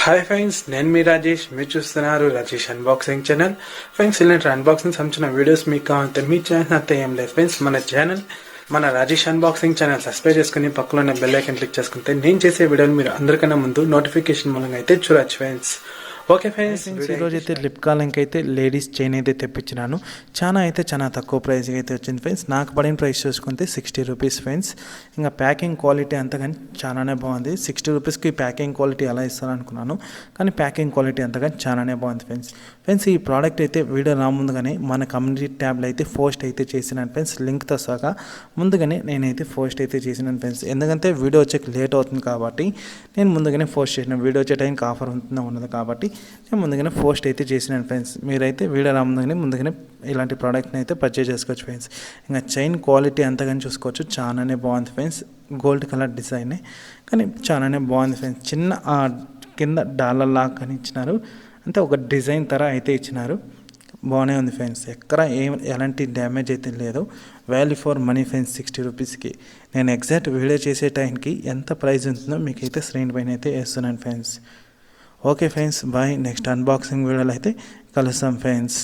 Hi friends, నేను మీ రాజేష్. మీరు చూస్తున్నారు రాజేష్ అన్బాక్సింగ్ ఛానల్. ఫ్రెండ్స్, ఇలాంటి అన్బాక్సింగ్ సంబంధించిన వీడియోస్ మీకు కావాలంటే మీ ఛానల్ అంతా ఏం లేదు ఫ్రెండ్స్. మన రాజేష్ అన్బాక్సింగ్ ఛానల్ సబ్స్క్రైబ్ చేసుకుని పక్కలో ఉన్న బెల్ ఐకాన్ క్లిక్ చేసుకుంటే నేను చేసే వీడియోలు మీరు అందరికన్నా ముందు నోటిఫికేషన్ మూలంగా అయితే చూడొచ్చు ఫ్రెండ్స్. ఓకే ఫ్రెండ్స్, ఈరోజు అయితే ఫ్లిప్కార్ట్ లింక్ అయితే లేడీస్ చైన్ అయితే తెప్పించినాను. చాలా తక్కువ ప్రైస్కి అయితే వచ్చింది ఫ్రెండ్స్. నాకు పడిన ప్రైస్ చూసుకుంటే 60 రూపీస్ ఫ్రెండ్స్. ఇంకా ప్యాకింగ్ క్వాలిటీ అంతా కానీ చాలానే బాగుంది. 60 రూపీస్కి ప్యాకింగ్ క్వాలిటీ ఎలా ఇస్తాను అనుకున్నాను, కానీ ప్యాకింగ్ క్వాలిటీ అంతా కానీ చాలానే బాగుంది ఫ్రెండ్స్. ఈ ప్రోడక్ట్ అయితే వీడియో ముందుగానే మన కమ్యూనిటీ ట్యాబ్లో అయితే పోస్ట్ అయితే చేసినాను ఫ్రెండ్స్. లింక్తో సహా ముందుగానే నేనైతే పోస్ట్ అయితే చేసినాను ఫ్రెండ్స్. ఎందుకంటే వీడియో వచ్చేకి లేట్ అవుతుంది కాబట్టి నేను ముందుగానే పోస్ట్ చేసిన. వీడియో వచ్చే టైంకి ఆఫర్ ఉన్నది కాబట్టి నేను ముందుగానే పోస్ట్ అయితే చేసినాను ఫ్రెండ్స్. మీరైతే వీడియో ముందుగానే ఇలాంటి ప్రోడక్ట్ని అయితే పర్చేజ్ చేసుకోవచ్చు ఫ్రెండ్స్. ఇంకా చైన్ క్వాలిటీ అంతా కానీ చూసుకోవచ్చు, చాలానే బాగుంది ఫ్రెండ్స్. గోల్డ్ కలర్ డిజైనే కానీ చాలానే బాగుంది ఫ్రెండ్స్. చిన్న కింద డాలర్ లాగా కానీ ఇచ్చినారు, అంటే ఒక డిజైన్ తర అయితే ఇచ్చినారు. బాగానే ఉంది ఫ్రెండ్స్. ఎలాంటి డ్యామేజ్ అయితే లేదు. వాల్యూ ఫర్ మనీ ఫ్రెండ్స్ 60 రూపీస్కి. నేను ఎగ్జాక్ట్ వీడియో చేసే టైంకి ఎంత ప్రైస్ ఉంటుందో మీకైతే స్క్రీన్ పైన అయితే వేస్తున్నాను friends. Okay friends, bye. Next unboxing వీడియోలో అయితే కలుస్తాం ఫ్రెండ్స్.